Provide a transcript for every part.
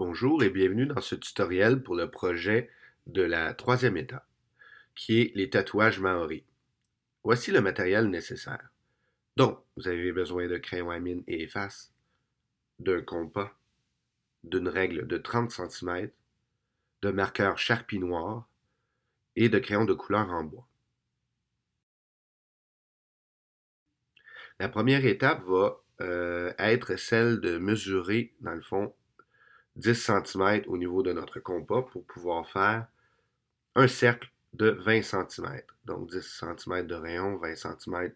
Bonjour et bienvenue dans ce tutoriel pour le projet de la troisième étape, qui est les tatouages Maori. Voici le matériel nécessaire. Donc, vous avez besoin de crayon à mine et efface, d'un compas, d'une règle de 30 cm, de marqueurs Sharpie noir et de crayons de couleur en bois. La première étape va être celle de mesurer, dans le fond, 10 cm au niveau de notre compas pour pouvoir faire un cercle de 20 cm. Donc 10 cm de rayon, 20 cm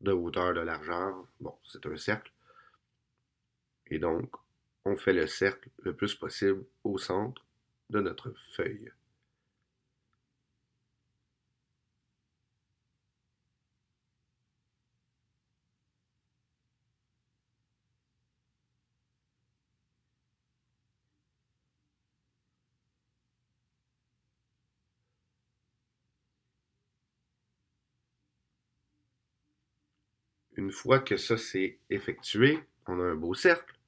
de hauteur, de largeur. Bon, c'est un cercle. Et donc, on fait le cercle le plus possible au centre de notre feuille. Une fois que ça c'est effectué, on a un beau cercle.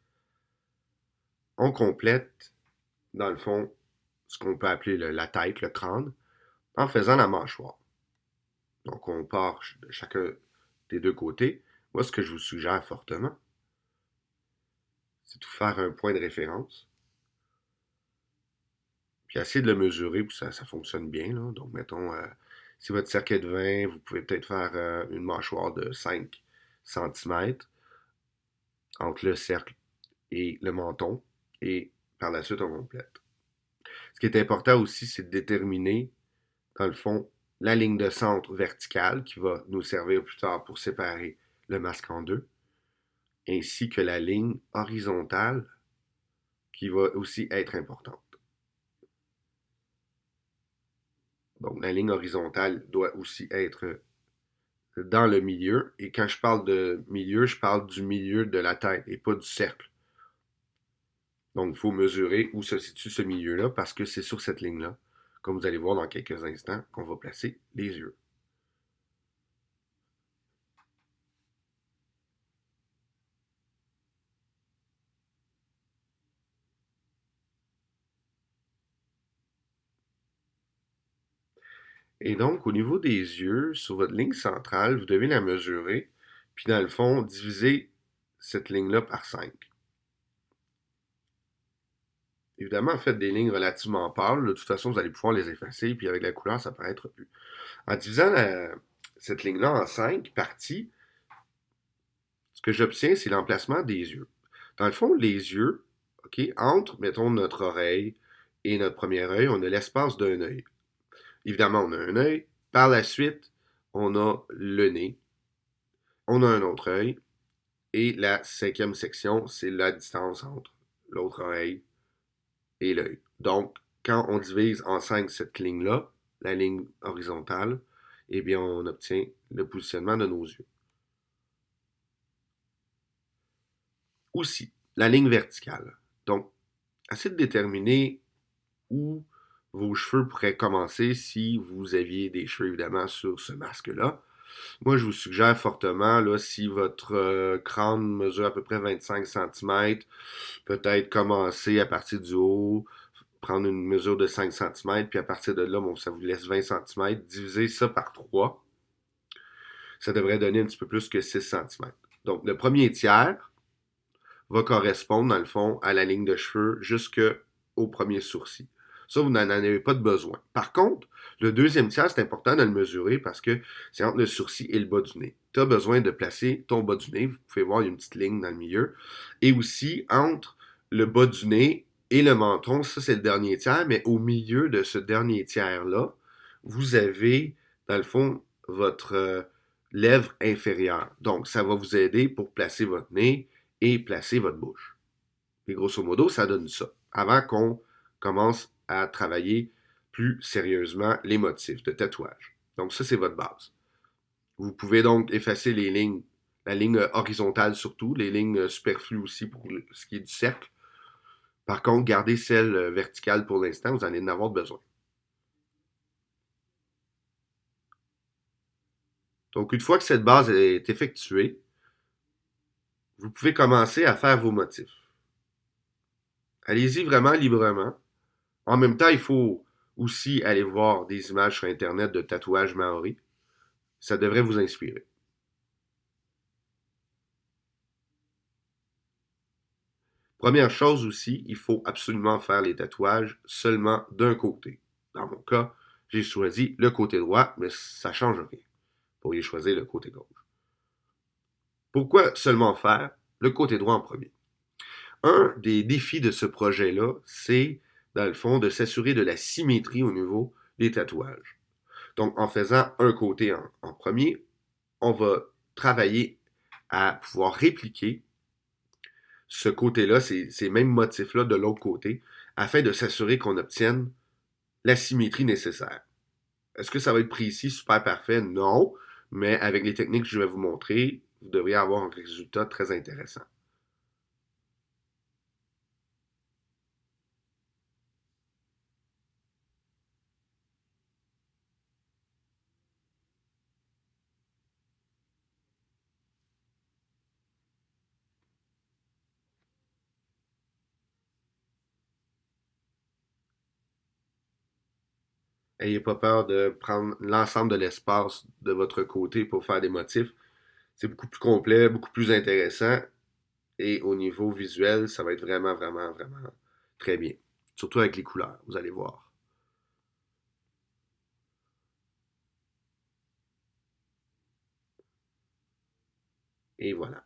On complète, dans le fond, ce qu'on peut appeler la tête, le crâne, en faisant la mâchoire. Donc, on part de chacun des deux côtés. Moi, ce que je vous suggère fortement, c'est de faire un point de référence, puis essayer de le mesurer pour que ça fonctionne bien. Là. Donc, mettons, si votre cercle est de 20, vous pouvez peut-être faire une mâchoire de 5 cm entre le cercle et le menton, et par la suite, on complète. Ce qui est important aussi, c'est de déterminer, dans le fond, la ligne de centre verticale qui va nous servir plus tard pour séparer le masque en deux, ainsi que la ligne horizontale qui va aussi être importante. Donc, la ligne horizontale doit aussi être dans le milieu. Et quand je parle de milieu, je parle du milieu de la tête et pas du cercle. Donc, il faut mesurer où se situe ce milieu-là parce que c'est sur cette ligne-là, comme vous allez voir dans quelques instants, qu'on va placer les yeux. Et donc, au niveau des yeux, sur votre ligne centrale, vous devez la mesurer, puis dans le fond, diviser cette ligne-là par 5. Évidemment, faites des lignes relativement pâles. De toute façon, vous allez pouvoir les effacer, puis avec la couleur, ça paraîtra plus. En divisant cette ligne-là en 5 parties, ce que j'obtiens, c'est l'emplacement des yeux. Dans le fond, les yeux, OK, entre, mettons, notre oreille et notre premier œil, on a l'espace d'un œil. Évidemment, on a un œil. Par la suite, on a le nez. On a un autre œil. Et la cinquième section, c'est la distance entre l'autre oreille et l'œil. Donc, quand on divise en 5 cette ligne-là, la ligne horizontale, eh bien, on obtient le positionnement de nos yeux. Aussi, la ligne verticale. Donc, essayez de déterminer où vos cheveux pourraient commencer si vous aviez des cheveux, évidemment, sur ce masque-là. Moi, je vous suggère fortement, là, si votre crâne mesure à peu près 25 cm, peut-être commencer à partir du haut, prendre une mesure de 5 cm, puis à partir de là, bon, ça vous laisse 20 cm, diviser ça par 3, ça devrait donner un petit peu plus que 6 cm. Donc, le premier tiers va correspondre, dans le fond, à la ligne de cheveux jusqu'au premier sourcil. Ça, vous n'en avez pas de besoin. Par contre, le deuxième tiers, c'est important de le mesurer parce que c'est entre le sourcil et le bas du nez. Tu as besoin de placer ton bas du nez. Vous pouvez voir, il y a une petite ligne dans le milieu. Et aussi, entre le bas du nez et le menton, ça, c'est le dernier tiers. Mais au milieu de ce dernier tiers-là, vous avez, dans le fond, votre lèvre inférieure. Donc, ça va vous aider pour placer votre nez et placer votre bouche. Et grosso modo, ça donne ça. Avant qu'on commence à travailler plus sérieusement les motifs de tatouage. Donc ça, c'est votre base. Vous pouvez donc effacer les lignes, la ligne horizontale surtout, les lignes superflues aussi pour ce qui est du cercle. Par contre, gardez celle verticale pour l'instant, vous allez en avoir besoin. Donc une fois que cette base est effectuée, vous pouvez commencer à faire vos motifs. allez-y vraiment librement. En même temps, il faut aussi aller voir des images sur Internet de tatouages maoris. Ça devrait vous inspirer. Première chose aussi, il faut absolument faire les tatouages seulement d'un côté. Dans mon cas, j'ai choisi le côté droit, mais ça ne change rien. Vous pourriez choisir le côté gauche. Pourquoi seulement faire le côté droit en premier? Un des défis de ce projet-là, c'est, dans le fond, de s'assurer de la symétrie au niveau des tatouages. Donc, en faisant un côté en premier, on va travailler à pouvoir répliquer ce côté-là, ces mêmes motifs-là de l'autre côté, afin de s'assurer qu'on obtienne la symétrie nécessaire. Est-ce que ça va être précis, super parfait? Non, mais avec les techniques que je vais vous montrer, vous devriez avoir un résultat très intéressant. Ayez pas peur de prendre l'ensemble de l'espace de votre côté pour faire des motifs. C'est beaucoup plus complet, beaucoup plus intéressant. Et au niveau visuel, ça va être vraiment, vraiment, vraiment très bien. Surtout avec les couleurs, vous allez voir. Et voilà.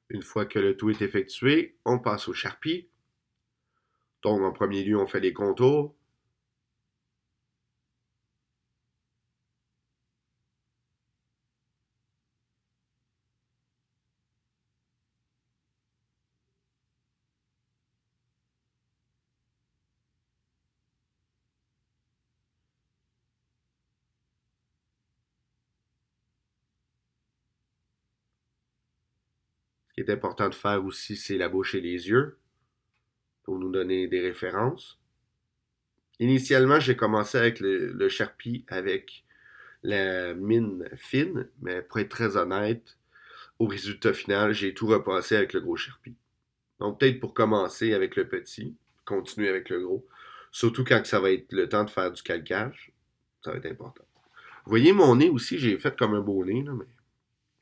Une fois que le tout est effectué, on passe au Sharpie. Donc, en premier lieu, on fait les contours. Ce qui est important de faire aussi, c'est la bouche et les yeux pour nous donner des références. Initialement, j'ai commencé avec le Sharpie avec la mine fine, mais pour être très honnête, au résultat final, j'ai tout repassé avec le gros Sharpie. Donc peut-être pour commencer avec le petit, continuer avec le gros. Surtout quand ça va être le temps de faire du calcage, ça va être important. Vous voyez mon nez aussi, j'ai fait comme un beau nez, là, mais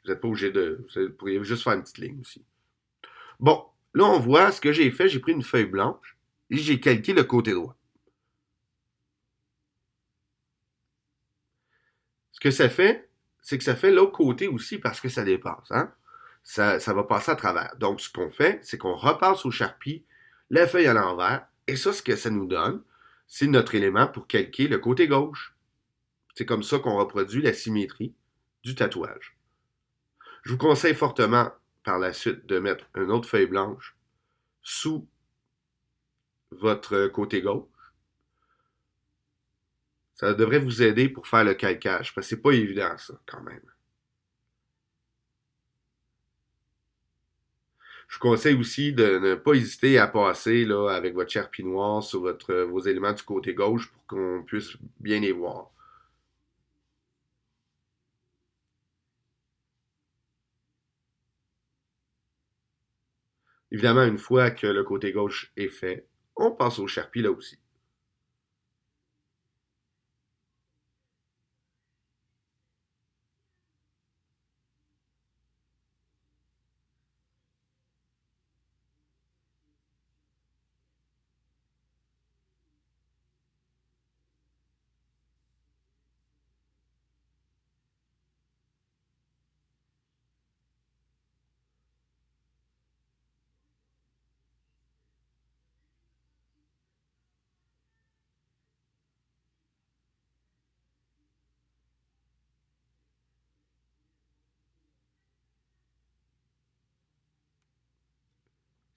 vous n'êtes pas obligé de. Vous pourriez juste faire une petite ligne aussi. Bon, là on voit ce que j'ai fait, j'ai pris une feuille blanche et j'ai calqué le côté droit. Ce que ça fait, c'est que ça fait l'autre côté aussi parce que ça dépasse. Hein? Ça va passer à travers. Donc, ce qu'on fait, c'est qu'on repasse au charpie la feuille à l'envers. Et ça, ce que ça nous donne, c'est notre élément pour calquer le côté gauche. C'est comme ça qu'on reproduit la symétrie du tatouage. Je vous conseille fortement par la suite de mettre une autre feuille blanche sous votre côté gauche. Ça devrait vous aider pour faire le calcage, parce que c'est pas évident ça, quand même. Je vous conseille aussi de ne pas hésiter à passer là, avec votre charpie noire sur vos éléments du côté gauche pour qu'on puisse bien les voir. Évidemment, une fois que le côté gauche est fait, on passe au charpie là aussi.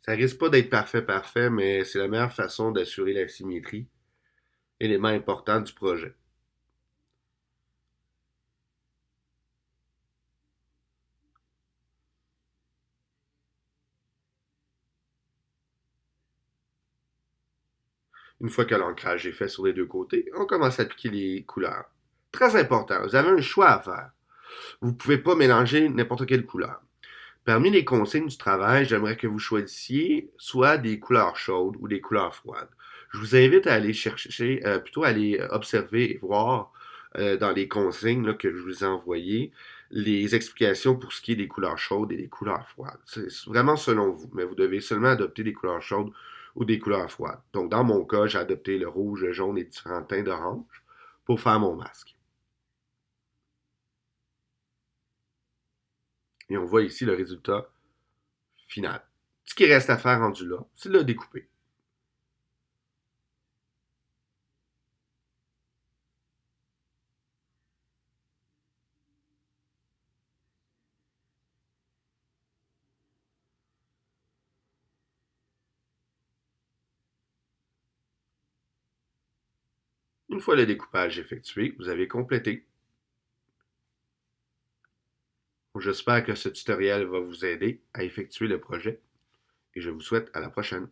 Ça risque pas d'être parfait, parfait, mais c'est la meilleure façon d'assurer la symétrie, élément important du projet. Une fois que l'ancrage est fait sur les deux côtés, on commence à appliquer les couleurs. Très important, vous avez un choix à faire. Vous ne pouvez pas mélanger n'importe quelle couleur. Parmi les consignes du travail, j'aimerais que vous choisissiez soit des couleurs chaudes ou des couleurs froides. Je vous invite à aller chercher, plutôt à aller observer et voir dans les consignes là, que je vous ai envoyées les explications pour ce qui est des couleurs chaudes et des couleurs froides. C'est vraiment selon vous, mais vous devez seulement adopter des couleurs chaudes ou des couleurs froides. Donc, dans mon cas, j'ai adopté le rouge, le jaune et différents teints d'orange pour faire mon masque. Et on voit ici le résultat final. Ce qui reste à faire rendu là, c'est de le découper. Une fois le découpage effectué, vous avez complété. J'espère que ce tutoriel va vous aider à effectuer le projet et je vous souhaite à la prochaine.